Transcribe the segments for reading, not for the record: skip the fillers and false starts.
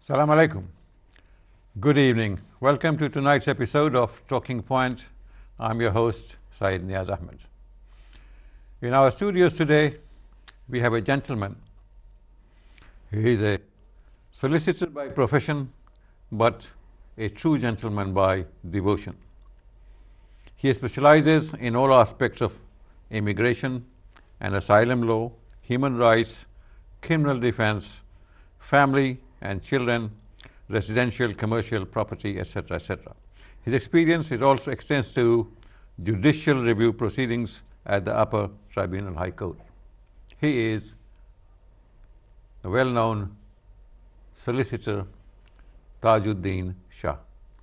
Salam alaikum. Good evening. Welcome to tonight's episode of Talking Point. I'm your host, Syed Neaz Ahmad. In our studios today, we have a gentleman. He is a solicitor by profession, but a true gentleman by devotion. He specializes in all aspects of immigration and asylum law, human rights, criminal defense, family and children, residential, commercial, property, etc., etc. His experience also extends to judicial review proceedings at the Upper Tribunal High Court. He is the well-known solicitor Uddin Shah.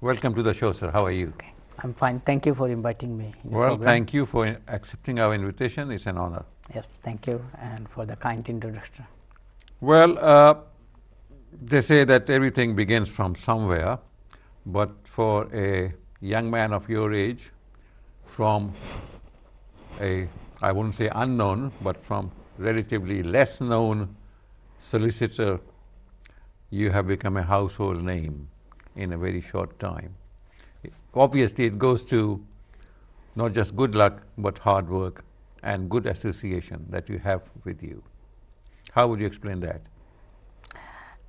Welcome to the show, sir. How are you? Okay. I'm fine. Thank you for inviting me. Well, thank you for accepting our invitation. It's an honor. Yes, thank you, and for the kind introduction. Well, they say that everything begins from somewhere, but for a young man of your age, from a, I wouldn't say unknown, but from relatively less known solicitor, you have become a household name in a very short time. Obviously, it goes to not just good luck, but hard work and good association that you have with you. How would you explain that?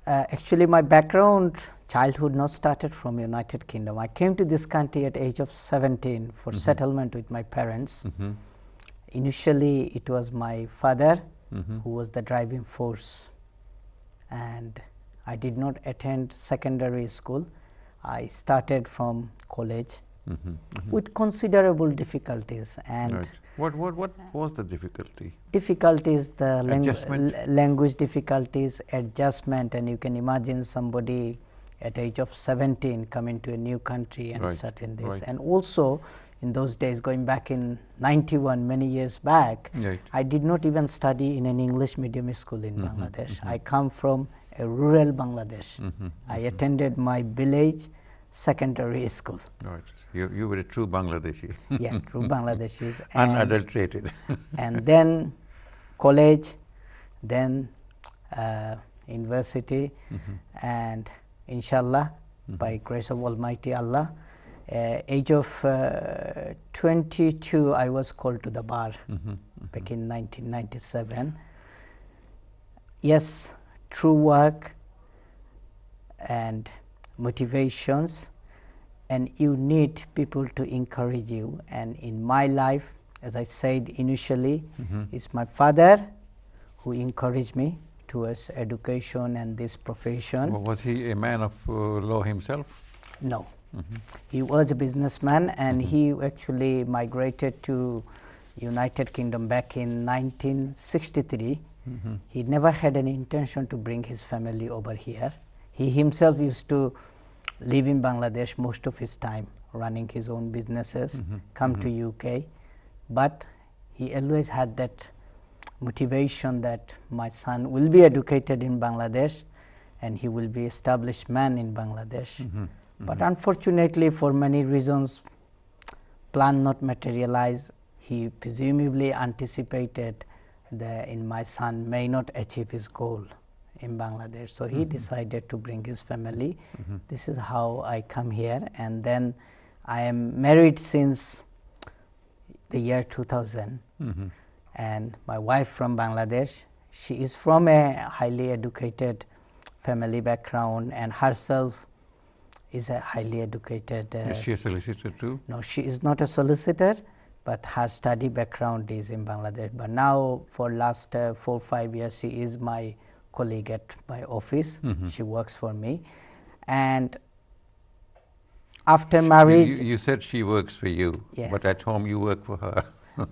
Actually, my background, childhood not started from United Kingdom. I came to this country at age of 17 for settlement with my parents. Initially, it was my father who was the driving force, and I did not attend secondary school. I started from college with considerable difficulties. And right. What was the difficulty? Difficulties, the language difficulties, adjustment, and you can imagine somebody at age of 17 coming to a new country and starting this. Right. And also in those days, going back in 91, many years back, I did not even study in an English medium school in Bangladesh. I come from a rural Bangladesh. I attended my village secondary school. Right. You were a true Bangladeshi. Yeah, true Bangladeshis. Unadulterated. And then college, then university, and inshallah, by grace of Almighty Allah, age of 22, I was called to the bar back in 1997. Yes, true work and motivations, and you need people to encourage you. And in my life, as I said initially, it's my father who encouraged me towards education and this profession. Well, was he a man of law himself? No. He was a businessman, and he actually migrated to United Kingdom back in 1963. He never had any intention to bring his family over here. He himself used to live in Bangladesh most of his time, running his own businesses, come to UK. But he always had that motivation that my son will be educated in Bangladesh and he will be established man in Bangladesh. But unfortunately, for many reasons, plan not materialize. He presumably anticipated that my son may not achieve his goal in Bangladesh. So he decided to bring his family. This is how I come here, and then I am married since the year 2000. And my wife from Bangladesh, she is from a highly educated family background, and herself is a highly educated. Is she a solicitor too? No, she is not a solicitor, but her study background is in Bangladesh. But now for last 4 or 5 years, she is my colleague at my office. She works for me. And after marriage, you said she works for you, but at home you work for her.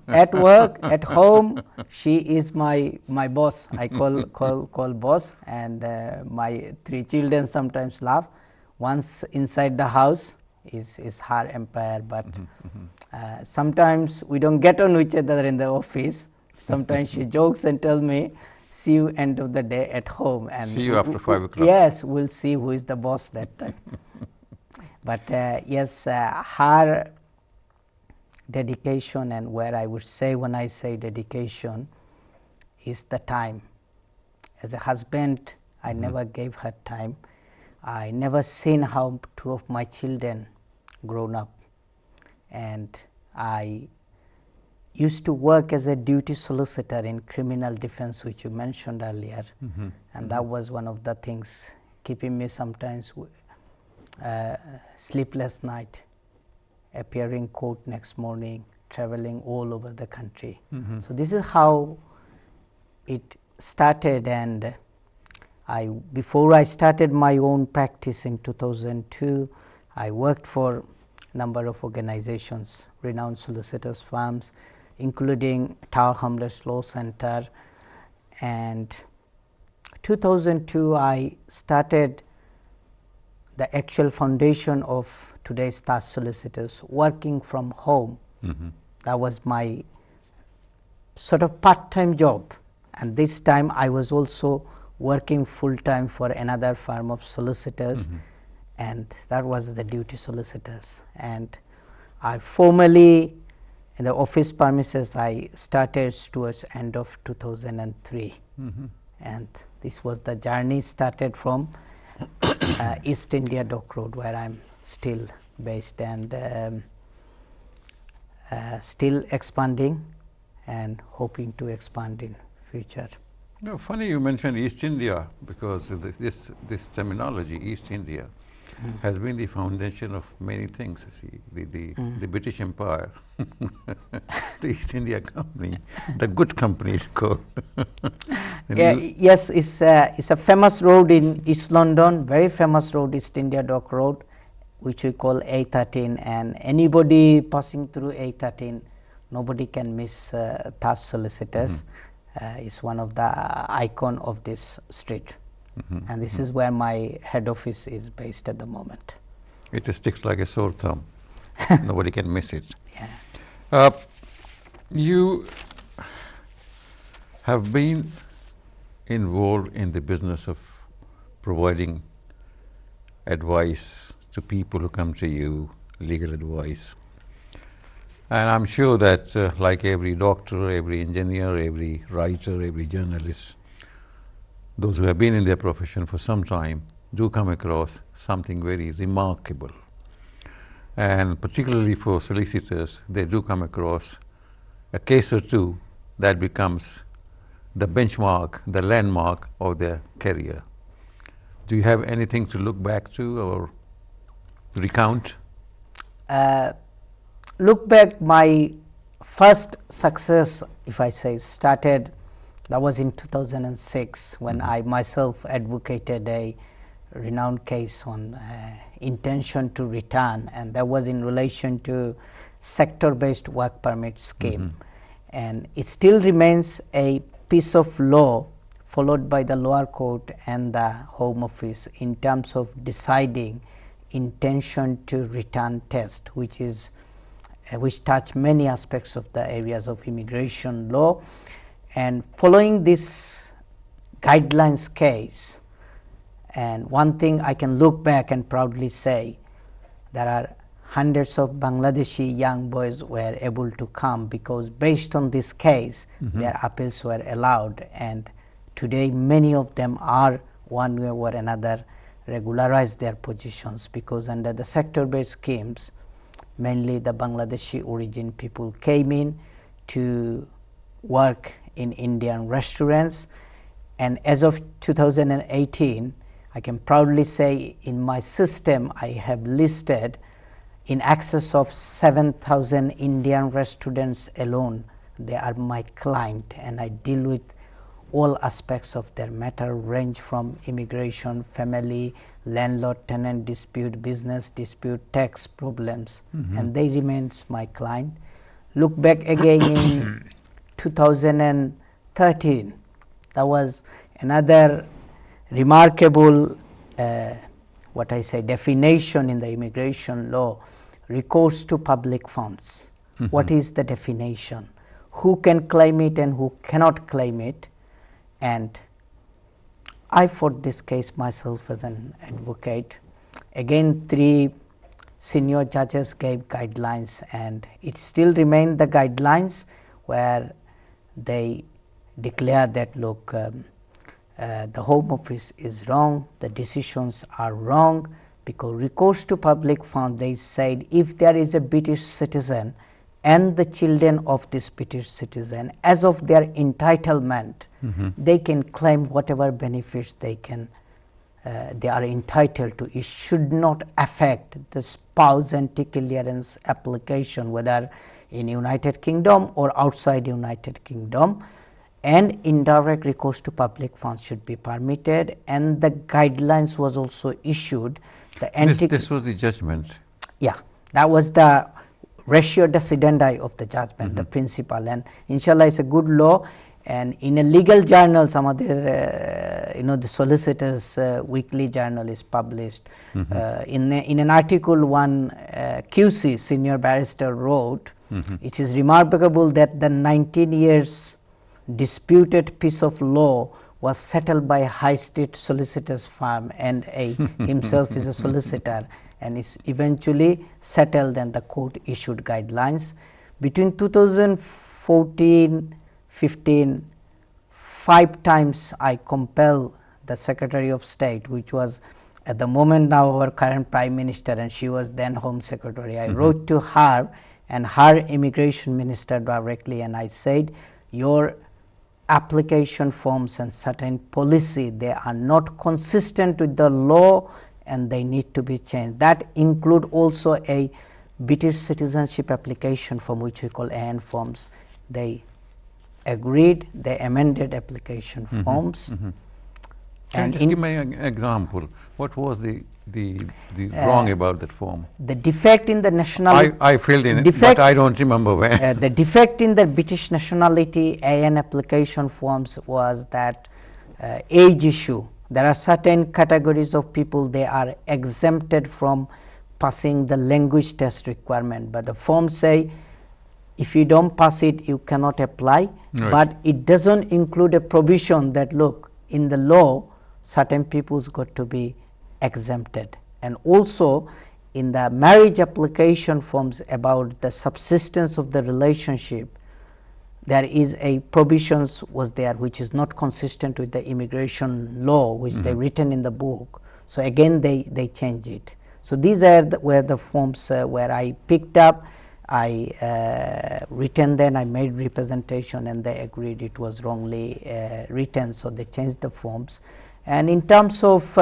At work, at home, she is my boss. I call boss, and my 3 children sometimes laugh. Once inside the house is her empire, but sometimes we don't get on each other in the office. Sometimes she jokes and tells me, see you end of the day at home. And see you after 5 o'clock. Yes, we'll see who is the boss that time. But yes, her dedication, and where I would say when I say dedication, is the time. As a husband, I never gave her time. I never seen how two of my children grown up, and I used to work as a duty solicitor in criminal defense, which you mentioned earlier, and that was one of the things keeping me sometimes sleepless night, appearing court next morning, traveling all over the country. So this is how it started, and before I started my own practice in 2002, I worked for a number of organizations, renowned solicitors firms, including Tower Hamlets Law Center, and 2002 I started the actual foundation of today's Taj Solicitors, working from home. That was my sort of part-time job, and this time I was also working full-time for another firm of solicitors, and that was the duty solicitors. And I formally, in the office premises, I started towards end of 2003, and this was the journey started from East India Dock Road, where I'm still based, and still expanding and hoping to expand in future. No, funny you mentioned East India, because this terminology, East India, has been the foundation of many things. You see, the British Empire, the East India Company, the good company is called. Yes, it's a famous road in East London, very famous road, East India Dock Road, which we call A13, and anybody passing through A13, nobody can miss Taj Solicitors. It's one of the icon of this street, and this is where my head office is based at the moment. It sticks like a sore thumb. Nobody can miss it. Yeah. You have been involved in the business of providing advice to people who come to you, legal advice. And I'm sure that like every doctor, every engineer, every writer, every journalist, those who have been in their profession for some time do come across something very remarkable. And particularly for solicitors, they do come across a case or two that becomes the benchmark, the landmark of their career. Do you have anything to look back to or recount? Look back, my first success, if I say, started, that was in 2006, when I myself advocated a renowned case on intention to return, and that was in relation to sector-based work permit scheme. And it still remains a piece of law followed by the lower court and the Home Office in terms of deciding intention to return test, which is which touch many aspects of the areas of immigration law. And following this guidelines case, and one thing I can look back and proudly say, there are hundreds of Bangladeshi young boys were able to come because based on this case, their appeals were allowed, and today many of them are one way or another regularized their positions, because under the sector-based schemes, mainly the Bangladeshi origin people came in to work in Indian restaurants, and as of 2018, I can proudly say in my system I have listed in excess of 7,000 Indian restaurants alone. They are my client, and I deal with all aspects of their matter, range from immigration, family, landlord-tenant dispute, business dispute, tax problems, and they remain my client. Look back again in 2013, that was another remarkable what I say definition in the immigration law, recourse to public funds. What is the definition? Who can claim it and who cannot claim it? And I fought this case myself as an advocate. Again, 3 senior judges gave guidelines, and it still remained the guidelines where they declare that, look, the Home Office is wrong, the decisions are wrong, because recourse to public funds, they said if there is a British citizen and the children of this British citizen, as of their entitlement, they can claim whatever benefits they can, they are entitled to. It should not affect the spouse anti-clearance application, whether in United Kingdom or outside United Kingdom, and indirect recourse to public funds should be permitted, and the guidelines was also issued. This was the judgment. Yeah, that was the ratio decidendi of the judgment, the principle, and inshallah it's a good law. And in a legal journal, some other, the Solicitors Weekly Journal is published. In an article, one QC, senior barrister, wrote, it is remarkable that the 19 years disputed piece of law was settled by a high-street solicitor's firm, and himself is a solicitor, and is eventually settled, and the court issued guidelines. Between 2014 15, 5 times I compel the Secretary of State, which was at the moment now our current Prime Minister, and she was then Home Secretary. I wrote to her and her Immigration Minister directly, and I said, your application forms and certain policy, they are not consistent with the law and they need to be changed. That include also a British citizenship application form, which we call AN forms. They agreed, they amended application forms. Can you just give me an example? What was the wrong about that form? The defect in the nationality. I filled in it, but I don't remember when. The defect in the British nationality AN application forms was that age issue. There are certain categories of people, they are exempted from passing the language test requirement, but the forms say if you don't pass it, you cannot apply. Right. But it doesn't include a provision that, look, in the law, certain people's got to be exempted. And also in the marriage application forms about the subsistence of the relationship, there is a provisions was there which is not consistent with the immigration law, which they written in the book. So again they change it. So these are where the forms where I picked up, I written, then I made representation, and they agreed it was wrongly written, so they changed the forms. And in terms of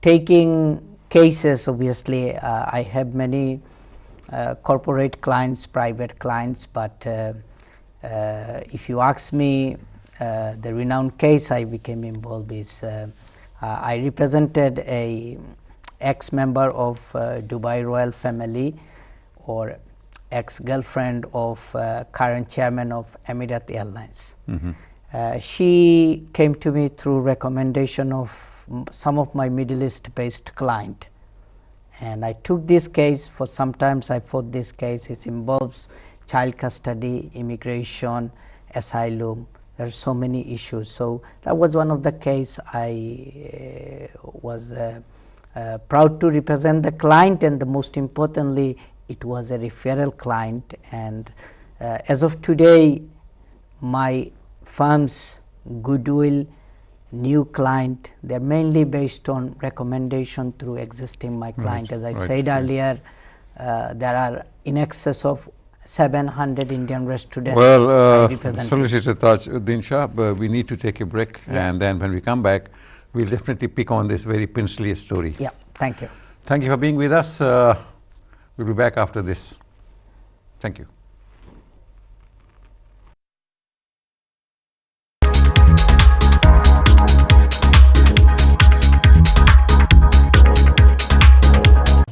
taking cases, obviously I have many corporate clients, private clients, but if you ask me, the renowned case I became involved is I represented a ex-member of Dubai royal family, or ex-girlfriend of current chairman of Emirates Airlines. She came to me through recommendation of some of my Middle East based client, and I took this case. For sometimes I fought this case. It involves child custody, immigration, asylum. There are so many issues. So that was one of the case I was proud to represent the client, and the most importantly, it was a referral client. And as of today, my firm's goodwill, new client, they're mainly based on recommendation through existing my client. As I said earlier, there are in excess of 700 Indian restaurants. Well, Solicitor Uddin Shah, we need to take a break, and then when we come back, we'll definitely pick on this very princely story. Yeah, thank you. Thank you for being with us. We'll be back after this. Thank you.